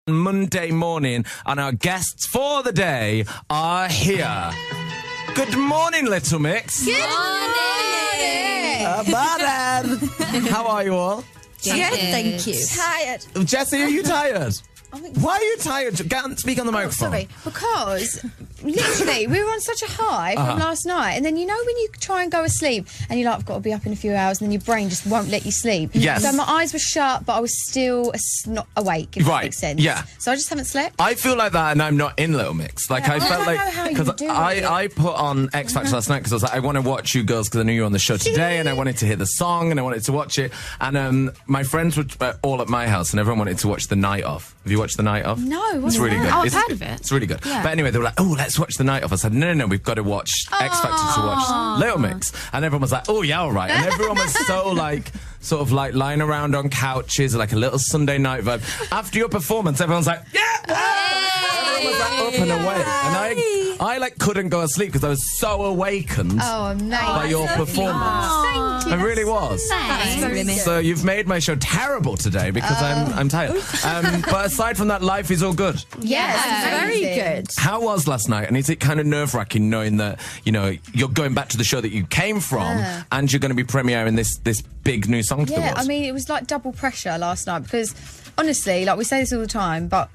Monday morning, and our guests for the day are here. Good morning, Little Mix. Good morning. How are you all? Good, thank you. Tired. Jessie, are you tired? Why are you tired? Get on, speak on the microphone. Sorry, because literally we were on such a high from last night, and then you know when you try and go asleep and you're like, I've got to be up in a few hours, and then your brain just won't let you sleep. Yes. So my eyes were shut, but I was still not awake, if that makes sense. Yeah. So I just haven't slept. I feel like that, and I'm not in Little Mix. Like I felt like know how you because do it. I put on X Factor last night because I was like, I want to watch you girls because I knew you were on the show today, and I wanted to hear the song and I wanted to watch it. And my friends were all at my house, and everyone wanted to watch The Night Of. Have you watched The Night Of? No, what's it's really that? good. Oh, I've heard of it. It's really good. Yeah. But anyway, they were like, oh, let's watch The Night Of. I said, no, we've got to watch X Factor to watch Little Mix. And everyone was like, oh, yeah, all right. And everyone was so like, sort of like lying around on couches, like a little Sunday night vibe. After your performance, everyone's like, yeah! Everyone was like up and awake. And I like couldn't go to sleep because I was so awakened by your performance. Thank you. I really was. Thanks. So you've made my show terrible today because I'm tired. But aside from that, life is all good. Yes, Very good. How was last night? And is it kind of nerve-wracking knowing that, you know, you're going back to the show that you came from and you're going to be premiering this big new song to the Yeah, world? I mean, it was like double pressure last night because, honestly, like we say this all the time, but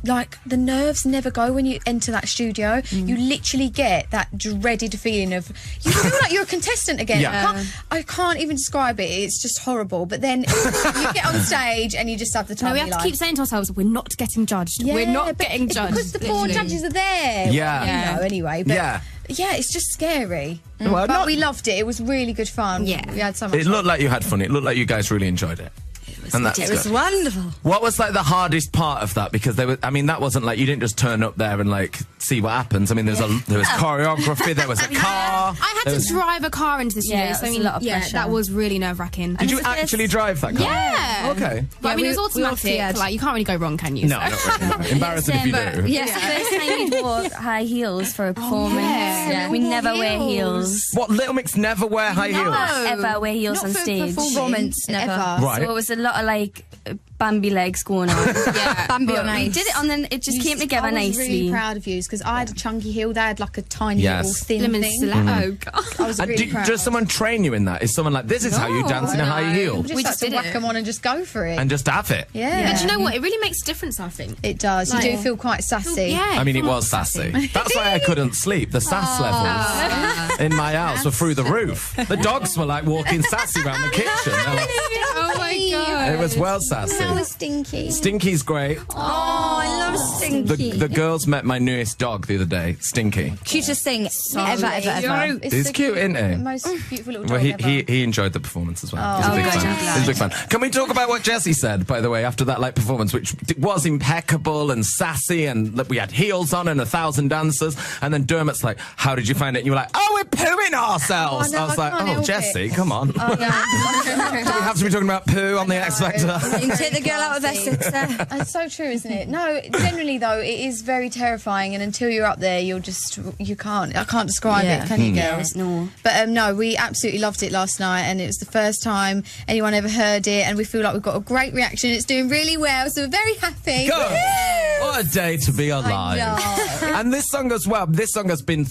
like the nerves never go when you enter that studio. You literally get that dreaded feeling of you feel like you're a contestant again. Yeah. I can't even describe it. It's just horrible. But then you get on stage and you just have the time. No, we have to keep saying to ourselves, we're not getting judged. Yeah, we're not but getting it's judged. because the poor literally. judges are there. Yeah. Well, you know, anyway. But Yeah. yeah, it's just scary. Well, But not- we loved it. It was really good fun. Yeah. We had so much It looked like you had fun. It looked like you guys really enjoyed it. And that's It was good. wonderful. What was like the hardest part of that? Because that wasn't like you didn't just turn up there and like see what happens. I mean, there was choreography, there was a car. I had to drive a car into the studio, Yeah, so I it was mean, a lot of pressure. that was really nerve-wracking. Did you actually drive that car? Yeah. Okay. But I mean, it was we all automatic. feared. Like, you can't really go wrong, can you? No, not really. Embarrassing if you do. Yeah, it's the first time we wore high heels for a performance. yeah. We never wear heels. What, Little Mix never wear high heels? Ever wear heels on stage. performance, never. Right. So it was a lot of like Bambi legs going on. Yeah. Bambi on We ice. did it on then it just came together I was nicely. really proud of you because I had a chunky heel. They had like a tiny Yes. little thin Slim and thing. Oh, God. I was And really proud. does someone train you in that? Is someone like, this is how you dance in a high heel? We We just just had to did whack it. them on and just go for it. And just have it? yeah. But do you know what? It really makes a difference, I think. It does. You do feel quite sassy. Yeah. I mean, it was sassy. That's why I couldn't sleep. The sass levels in my house were through the roof. The dogs were like walking sassy around the kitchen. They were like, Oh, my God. it was well sassy. Stinky. Stinky's great. Oh, I love Stinky. The girls met my newest dog the other day, Stinky. Cutest thing ever. He's the cute, isn't he? The most beautiful little dog Well, ever. he enjoyed the performance as well. He's a big good. fan. I'm glad. He's a big fan. Can we talk about what Jessie said, by the way, after that like performance, which was impeccable and sassy, and we had heels on and 1,000 dancers, and then Dermot's like, "How did you find it?" And you were like, "Oh, we're pooing ourselves." Oh, no, I was I like, can't "Oh, help Jessie, it." come on." Do we have to be talking about poo on the X Factor? You can take the girl out of Essex there. It's so true, isn't it? No, generally though, it is very terrifying, and until you're up there, I can't describe it, can you, girls? No. But no, we absolutely loved it last night, and it was the first time anyone ever heard it, and we feel like we've got a great reaction. It's doing really well, so we're very happy. Good. What a day to be alive. know. And this song as well, this song has been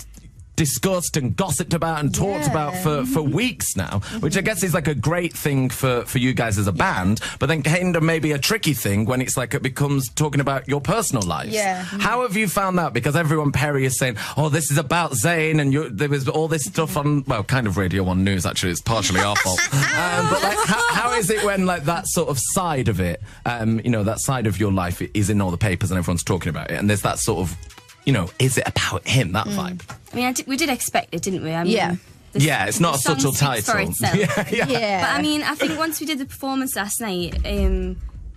discussed and gossiped about and talked about for weeks now, which I guess is like a great thing for you guys as a band, but then kind of maybe a tricky thing when it's like it becomes talking about your personal lives. Yeah. How have you found that? Because everyone, Perry, is saying, oh, this is about Zayn, and there was all this stuff on, well, kind of Radio 1 News, actually. It's partially our fault. But like, how is it when like that sort of side of it, that side of your life is in all the papers and everyone's talking about it, and there's that sort of, is it about him, that vibe? I mean, we did expect it, didn't we? I mean, Yeah. It's not a the song subtle speaks for title. itself. Yeah. But I mean, I think once we did the performance last night,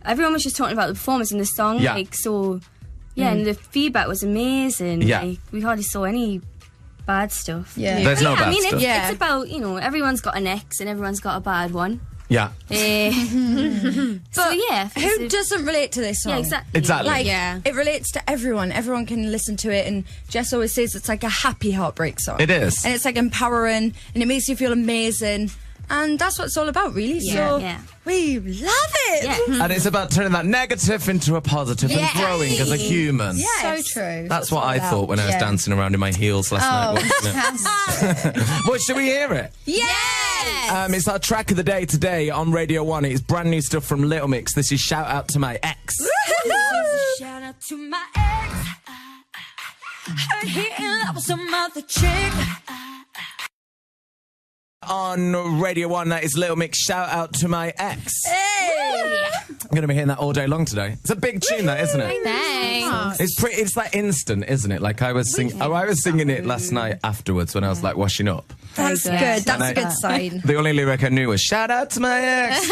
everyone was just talking about the performance and the song. Yeah. And the feedback was amazing. Yeah. Like, we hardly saw any bad stuff. Yeah. There's no I bad mean, stuff. it's about, everyone's got an ex and everyone's got a bad one. Yeah. So yeah. Who doesn't relate to this song? Yeah, exactly. Exactly. Like, Yeah. it relates to everyone. Everyone can listen to it, and Jess always says it's like a happy heartbreak song. It is. And it's like empowering, and it makes you feel amazing. And that's what it's all about, really. So Yeah. we love it. Yeah. And it's about turning that negative into a positive and growing as a human. So true. That's what I thought when I was dancing around in my heels last night. Watching it. Well, should we hear it? Yes. It's our track of the day today on Radio 1. It's brand new stuff from Little Mix. This is Shout Out to My Ex. Shout out to my ex. Heard he in love with some other chick. On Radio 1, that is Little Mix, Shout Out to My Ex. I'm going to be hearing that all day long today. It's a big tune, that, isn't it? Thanks. It's like instant, isn't it? Like I was singing it last night afterwards when I was like washing up. That's good. That's a good sign. The only lyric I knew was "Shout out to my ex."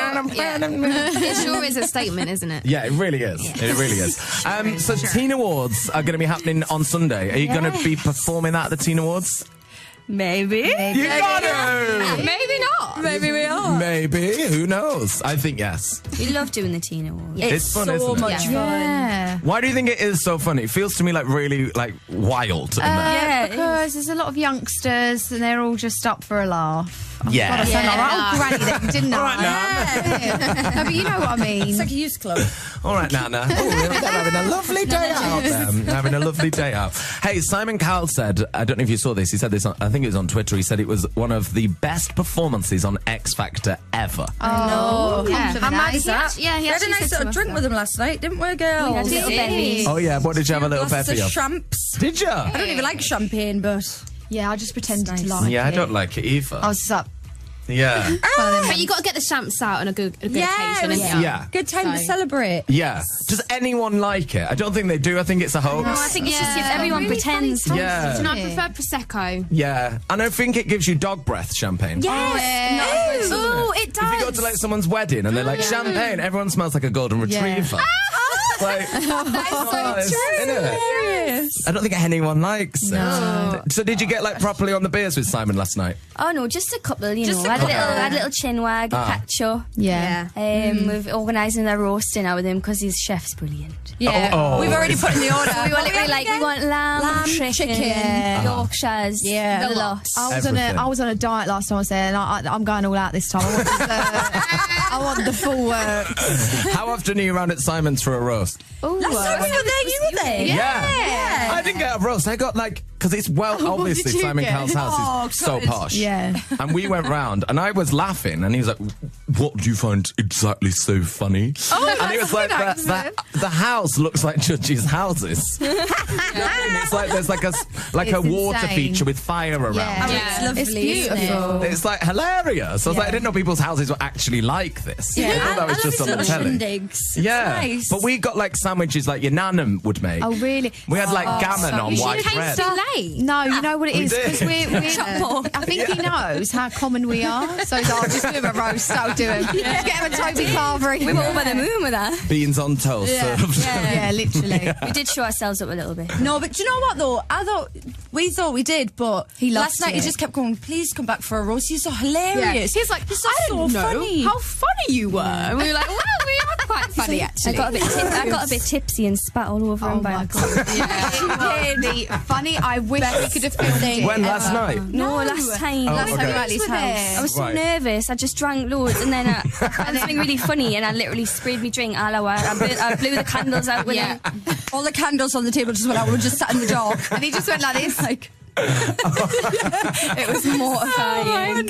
It sure is a statement, isn't it? Yeah, it really is. It really is. So Teen Awards are going to be happening on Sunday. Are you going to be performing that at the Teen Awards? Maybe. You got to. Maybe not. Maybe we are. Maybe. Who knows? I think yes. We love doing the Teen Awards. It's fun, so isn't it? much fun. Yeah. Why do you think it is so fun? It feels to me like really like wild in there. Yeah, it Because there's a lot of youngsters and they're all just up for a laugh. Yeah. God, I sound like old granny then, didn't All right, I? No, but you know what I mean. It's like a youth club. All right, Nana. Oh, they're having a lovely day out. Having a lovely day out. Hey, Simon Cowell said, I don't know if you saw this, he said this, I think it was on Twitter, he said it was one of the best performances on X Factor ever. Oh, Yeah. compliment, How mad eh? is that? Yeah, he we had a actually nice said to little us drink that. with him last night, didn't we, girls? We had little bellies. Oh, yeah, what did you have a little Glasses bevy of of? champs. Did you? I don't even like champagne, but Yeah, I just pretended It's to nice. like Yeah, I it. don't like it either. I was just up. Yeah. But you got to get the champs out on a good occasion, haven't you? Yeah. good time to So- celebrate. Yeah. Does anyone like it? I don't think they do. I think it's a hoax. No, I think it's just Yeah. everyone Really pretends. funny Yeah. stuff, No, I isn't it? prefer Prosecco. Yeah. And I think it gives you dog breath, champagne. Yes. Oh, it does. If you go to like someone's wedding and they're like, champagne, everyone smells like a golden retriever. Like, it's- isn't it? I don't think anyone likes it. So did you get like properly on the beers with Simon last night? Oh no, just a couple. You Just know, a I had a couple. little chin wag, a catch-up. Yeah. We've organising a roasting out with him because his chef's brilliant. Yeah, Oh. we've already put in the order. We want literally like we want lamb, chicken, Yorkshires, Yeah. the lot. Everything. I was on a diet last time I was there, and I'm going all out this time. I want dessert. I want the full works. How often are you around at Simon's for a roast? Last time we were there, you were there. Yeah. I didn't get a roast. I got like, because it's obviously did you Simon get? Cowell's house is so posh. Yeah. And we went round and I was laughing and he was like, what do you find exactly so funny? And he was like, the house looks like judges' houses. It's like there's like a It's water insane. feature with fire around. Yeah. It's lovely. It's beautiful. It's like hilarious. I was like, I didn't know people's houses were actually like this. I thought that was just on the telly. Shindigs. Yeah, Nice. but we got like sandwiches like your nana would make. Oh, really? We had like gammon on You white came bread. too late. No, you know what it We is? did. Because I think he knows how common we are. So he's like, I'll just do him a roast, I'll do him. Get him a Toby Carvery. We were over the moon with that. Beans on toast. served. Yeah, literally. We did show ourselves up a little bit. No, but do you know what though? We thought we did, but He loved last night he it. just kept going, please come back for a roast. You're so hilarious. He's like, This is I so don't know funny. how funny you were. And we were like, well, we are quite funny, I actually. got a bit tipsy and spat all over him. Oh by my accident. God. Really funny. I wish we could have filmed it. When last night? No, last time. Last time you were at his house. I was so Right. nervous. I just drank loads, and then I found something really funny, and I literally sprayed me drink all over. I blew the candles out with Yeah. it. All the candles on the table just went out. We were just sat in the dark. And he just went like this. Like, It was mortifying.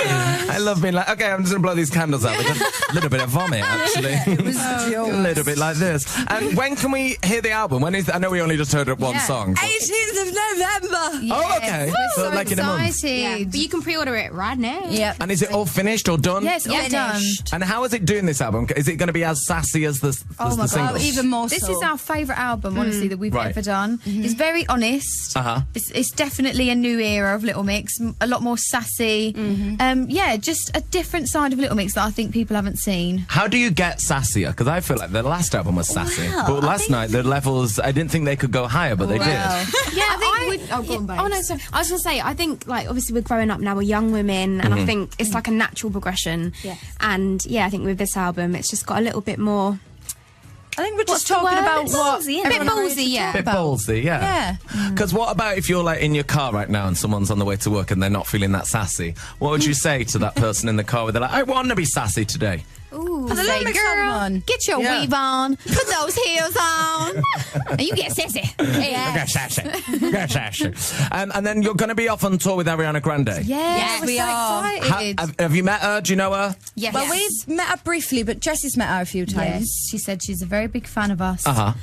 I love being like, okay, I'm just going to blow these candles out with a little bit of vomit, actually. it was A little bit like this. And when can we hear the album? When is? I know we only just heard one song. but- 18th of November. Oh, okay. So, So like in a month. excited. But you can pre-order it right now. Yeah. And is it all finished or done? Yes, all done. Finished. And how is it doing this album? Is it going to be as sassy as the Oh my single? God, even more This so. is our favourite album, honestly, that we've Right. ever done. It's very honest. Uh-huh. It's definitely a new era of Little Mix, a lot more sassy. Yeah, just a different side of Little Mix that I think people haven't seen. How do you get sassier? Because I feel like the last album was sassy. But last night, the levels, I didn't think they could go higher, but they did. Yeah, I think oh, go on, babes. Oh no, sorry. I was gonna say, I think like obviously we're growing up now, we're young women, and I think it's like a natural progression. Yeah. And yeah, I think with this album, it's just got a little bit more. I think we're just What's the talking word? about Bit what ballsy, A bit everyone knows ballsy, yeah. Bit ballsy, yeah. Yeah. Because what about if you're like in your car right now and someone's on the way to work and they're not feeling that sassy? What would you say to that person in the car where they're like, I want to be sassy today? Ooh, the say, lyrics girl, on. get your Yeah. weave on, put those heels on, and you get sassy. Get sassy. Get sassy. And then you're going to be off on tour with Ariana Grande. Yes, we so are. excited. Have you met her? Do you know her? Yes. Well, we've met her briefly, but Jessie's met her a few times. Yes, she said she's a very big fan of us. Uh-huh.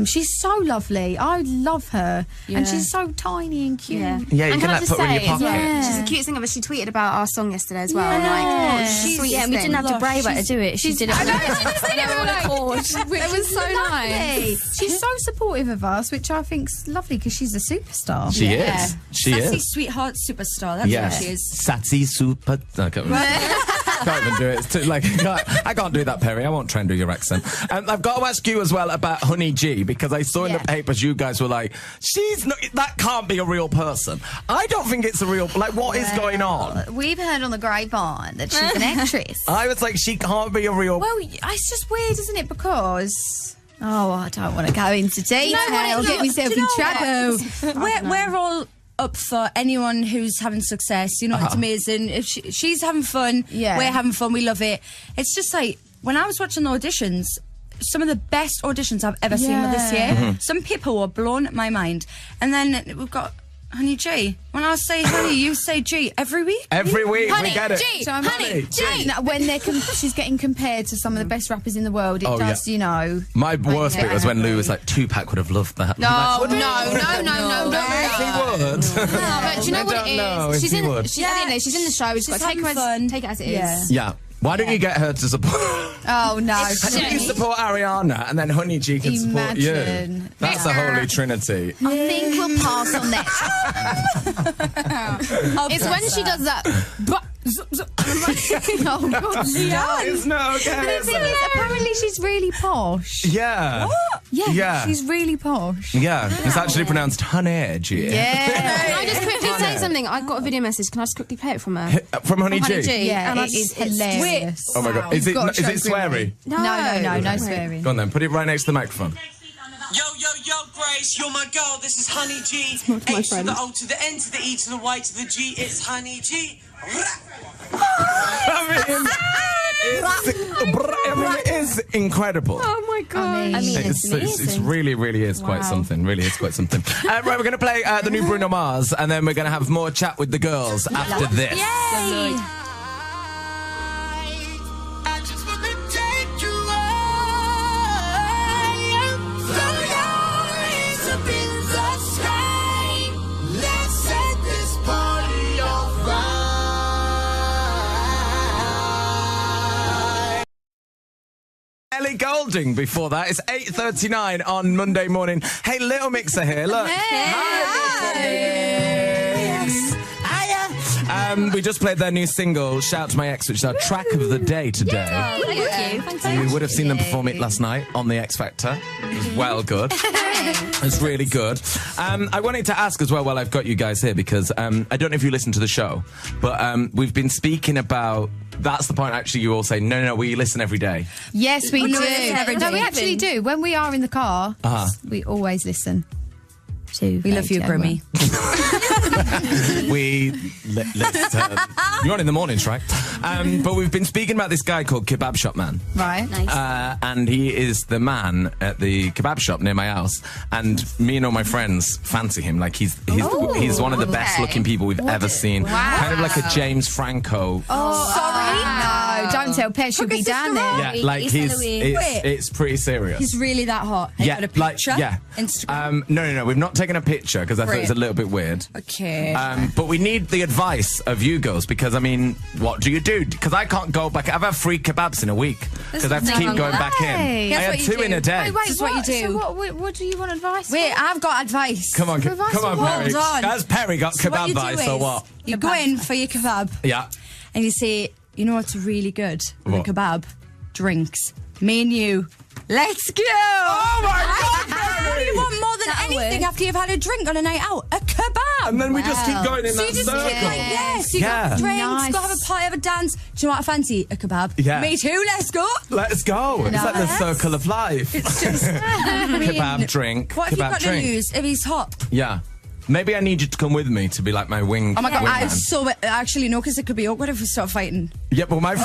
She's so lovely. I love her, Yeah. and she's so tiny and cute. Yeah. Yeah, you And can I like put her in your just pocket. say, She's the cutest thing ever. She tweeted about our song yesterday as well. Yeah. And like, She's- she's sweetest Yeah, and we didn't thing. have to brave her to do it. She did it. I know, she just did it. We were like, It was so nice. She's so supportive of us, which I think's lovely because she's a superstar. She is. She Sassy is. sweetheart superstar. That's Yes. what she is. Sassy super. No, I can't even do it. It's too, like, I can't do that, Perry. I won't try and do your accent. I've got to ask you as well about Honey G, because I saw in the papers you guys were like, she's not, that can't be a real person. I don't think it's a real, like, what is going on? We've heard on the grapevine that she's an actress. I was like, she can't be a real. Well, it's just weird, isn't it? Because I don't want to go into detail. what it Get is? myself Do in you know trouble. We're all up for anyone who's having success. You know, it's amazing. If she's having fun, Yeah. we're having fun. We love it. It's just like when I was watching the auditions, some of the best auditions I've ever seen with this year. Mm-hmm. Some people were blown my mind, and then we've got Honey G. When I say Honey, you say G every week. Every week Honey we get it. G, So I'm honey G. Now, when she's getting compared to some of the best rappers in the world, it Oh, does, yeah. you know. My worst bit was when Lou was like, Tupac would have loved that. No, I'm like, no. Yes, he would. But do you know I what don't it know is? if She's he in. would. She's, I don't know, she's in the show. She's got to having take fun. it as it is. Yeah. Yeah. Why don't you get her to support? Oh no! Why don't you support Ariana and then Honey G can support you? Imagine. That's the holy trinity. I think we'll pass on that. It's when she does that. Oh God! It's not okay. The thing is, apparently she's really posh. Yeah. Yeah, Yeah. she's really posh. Yeah. It's actually pronounced Honey G. Can I just quickly say something? I got a video message. Can I just quickly play it from her? From Honey Honey G. G. Yeah, And I it just- is hilarious. Oh my God. Is it You've got to show sweary? No swearing. Go on then. Put it right next to the microphone. Yo, Grace, you're my girl. This is Honey G. H to the O to the N to the E to the Y to the G. It's Honey G. It is incredible. Oh my God. I mean, It's really, really is quite something. Really is quite something. Right, we're going to play the new Bruno Mars, and then we're going to have more chat with the girls after this. Ellie Goulding before that. It's 8:39 on Monday morning. Hey, Little Mixer here. Look. We just played their new single, Shout to My Ex, which is our track of the day today. Thank you. Thanks so much. You would have seen them perform it last night on the X Factor. It was well good. It's really good. I wanted to ask as well while I've got you guys here, because I don't know if you listen to the show, but we've been speaking about. That's the point, actually, you all say, no, we listen every day. Yes, we do. no, we listen every No, we day. actually do. When we are in the car, we always listen. We love you, Grimmy. We listen. You're on in the mornings, right? But we've been speaking about this guy called Kebab Shop Man. Right. Nice. And he is the man at the kebab shop near my house. And me and all my friends fancy him. Like he's one of the best looking people we've ever seen. Kind of like a James Franco. No, don't tell Pez she'll be down there. Yeah, like Wait. it's pretty serious. He's really that hot. Have you got a picture? Instagram. No, we've not taken a picture because I thought it was a little bit weird. Okay. But we need the advice of you girls, because I mean, what do you do? Because I can't go back. I've had 3 kebabs in a week because I have to keep going back in. Hey. I Guess had what you 2 do? in a day. Wait, This is what you do. So what do you want advice Wait, for? I've got advice. Come on, Advice come on, for what? Perry. Hold on. Has Perry got So what kebab you do advice or is what? You go in for your kebab Yeah. and you say, you know what's really good with What? a kebab? Drinks. Me and you. Let's go! Oh my God, Perry! What do you want more than anything after you've had a drink on a night out? A kebab. And then we just keep going in So that you just circle. keep like, yes, you Yeah. got drinks, Nice. go have a party, have a dance. Do you know what I fancy? A kebab. Yeah. Me too, let's go. Let's go. It's like the circle of life. It's just Kebab drink. What have you kebab got drink. to lose if he's hot? Yeah. Maybe I need you to come with me to be like my wing. Oh my god, wingman. I'm so actually no, because it could be awkward if we start fighting. Yeah, but my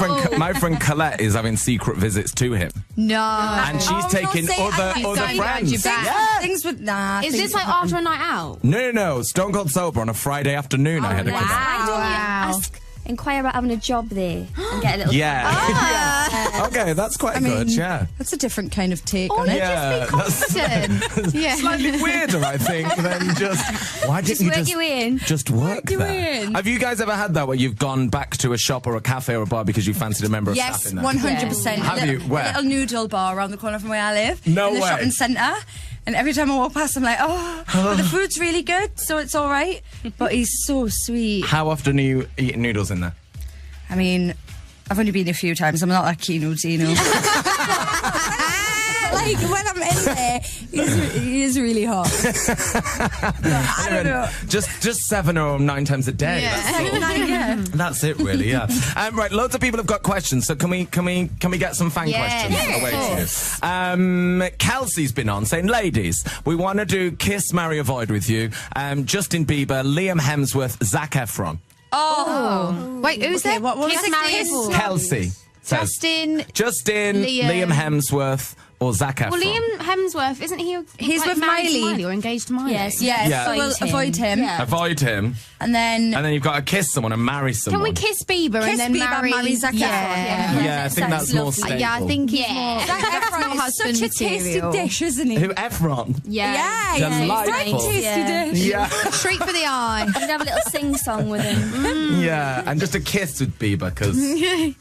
friend Colette is having secret visits to him, No. and she's no, taking say other I- other don't friends. you back. Yeah. Things with nah. Is things this like would happen. after a night out? No. Stone Cold Sober on a Friday afternoon. I had a kebab. Why don't you Wow. inquire about having a job there and get a little... Yeah. Okay, that's quite good. Yeah. That's a different kind of take Or on it. Yeah. That's confident. Yeah. slightly weirder, I think, than just. Why didn't you work just you in. just work you there? in. Have you guys ever had that where you've gone back to a shop or a cafe or a bar because you fancied a member of Yes, staff in there? 100%. Have a you? little, Where? A little noodle bar around the corner from where I live. No in the way. shopping centre. And every time I walk past, I'm like, oh, but the food's really good, so it's all right. But he's so sweet. How often are you eating noodles in there? I mean, I've only been a few times. I'm not that keen on Tino. Like, when I'm in there, he is really hot. I don't know. Just 7 or 9 times a day. Yeah. That's it, really. Yeah. Right. Loads of people have got questions. So can we get some fan Yes, questions? of Away to you. Kelsey's been on saying, ladies, we want to do Kiss, Marry, Avoid with you. Justin Bieber, Liam Hemsworth, Zac Efron. Wait, who's that? what was Kiss, it? Marry, Kiss, Avoid. Kelsey says Justin. Liam Hemsworth, or Zac Efron. Well, Liam Hemsworth, isn't he? He's like, with married to Miley. or engaged to Miley? Yes. Yes, Yeah. so we'll avoid him. Yeah. Avoid him, And then and then you've got to kiss someone and marry someone. Can we kiss Bieber Kiss and then Bieber, marry Zac Efron. Yeah. Yeah, I think that's more lovely. stable. Yeah, I think he's Yeah. more. Zac Efron is husband such a tasty material. dish, isn't he? Who, Efron? Yeah. Yeah, Delightful. very tasty Yeah. dish. Yeah. Treat for the eye. We'd have a little sing-song with him. Yeah, and just a kiss with Bieber, because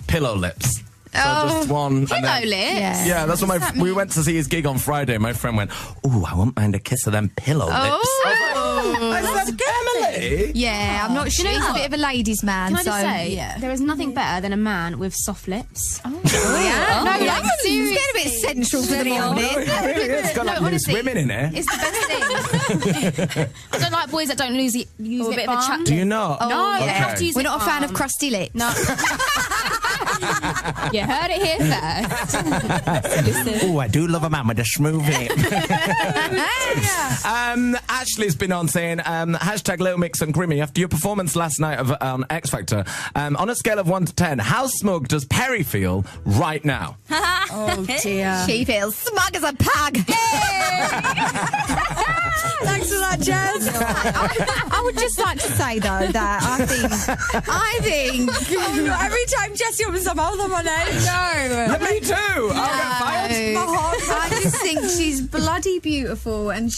pillow lips. So just one. and Pillow then- lips. Yeah, that's what we went to see his gig on Friday. My friend went, "Ooh, I won't mind a kiss of them pillow lips." I said, Emily. Yeah, I'm not sure. He's a bit of a ladies' man. Can I so just say, yeah. there is nothing better than a man with soft lips. Yeah. No, yeah. that's getting a bit central for the morning. It's got like loose honestly, women in it. It's the best thing. I don't like boys that don't use Or a lip bit of a balm. Do you not? No, Okay. they have to use We're lip not a fan of balm. crusty lips. No. You heard it here first. Oh, I do love a man with a smooth lip. Ashley's been on saying, hashtag Little Mix and Grimmy, after your performance last night of X Factor, on a scale of 1 to 10, how smug does Perry feel right now? Oh dear. She feels smug as a pug. Thanks for that, Jez. I would just like to say though that I think Every time Jessie opens her mouth, I'm on edge. Yeah, me too. I'll get fired. I just think she's bloody beautiful, and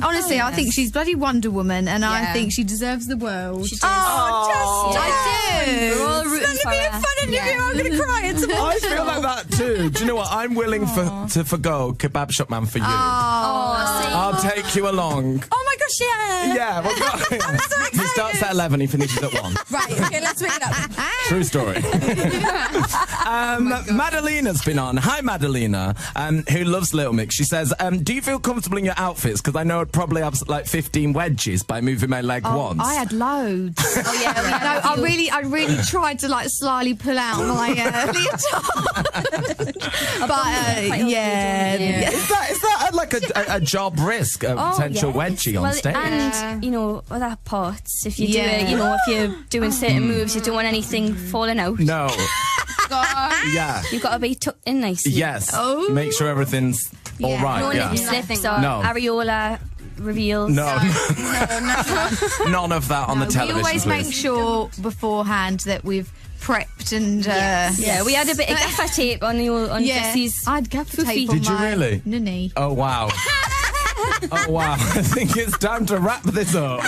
honestly, I think she's bloody Wonder Woman, and I Yeah. think she deserves the world. Oh, Jessie. I do. We're all rooting It's for going to be a her. fun interview. I'm going to cry. It's I feel like that too. Do you know what? I'm willing to forgo Kebab Shop Man for you. I'll take you along. Oh my gosh, yeah. Yeah, we'll go. He starts at 11, he finishes at 1. Right, okay, let's make it up. True story. Madalena's been on. Hi, Madalena, who loves Little Mix. She says, do you feel comfortable in your outfits? Because I know I'd probably have like 15 wedges by moving my leg once. I had loads. Oh, yeah. We had No, a few. I really tried to like slyly pull out my leotard. But yeah. Is that like a job risk, a potential wedgie on Well, stage? And, you know, with our parts, if you do Yeah. it, you know, if you're doing certain moves, you don't want anything falling out. No. Yeah. You've got to be tucked in nicely. Yes. Make sure everything's all right. No yeah. nip slips or No. areola reveals. No. None of that on the We television. always please. make sure beforehand that we've prepped and Yeah, we had a bit of gaffer tape on Jessie's. I had gaffer tape on Did you my really? nunny. Oh, wow. Oh, wow. I think it's time to wrap this up.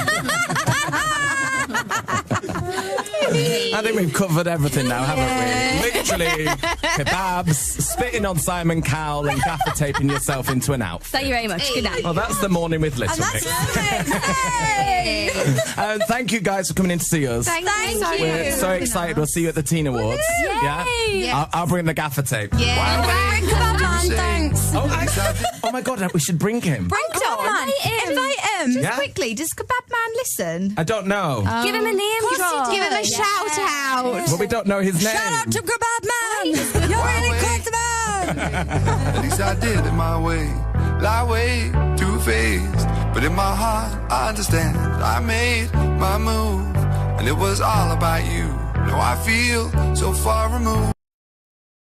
I think we've covered everything now, haven't we? Literally, kebabs, spitting on Simon Cowell and gaffer taping yourself into an outfit. Thank you very much. Good night. Well, that's the morning with Little Mix. Thank you guys for coming in to see us. Thank you. We're so excited. We'll see you at the Teen Awards. Yeah? Yeah. I'll bring the gaffer tape. Yeah. Bring kebab man. thanks. Oh my God, we should bring him. Bring Kebab Man. Invite him. Yeah. Quickly, does Kebab Man listen? I don't know. Give him a name drop. Give him a shout out. But we don't know his name. Shout out to Kebab Man. You're really cool to man. At least I did it my way. Lie way too faced. But in my heart, I understand. I made my move. And it was all about you. Now I feel so far removed.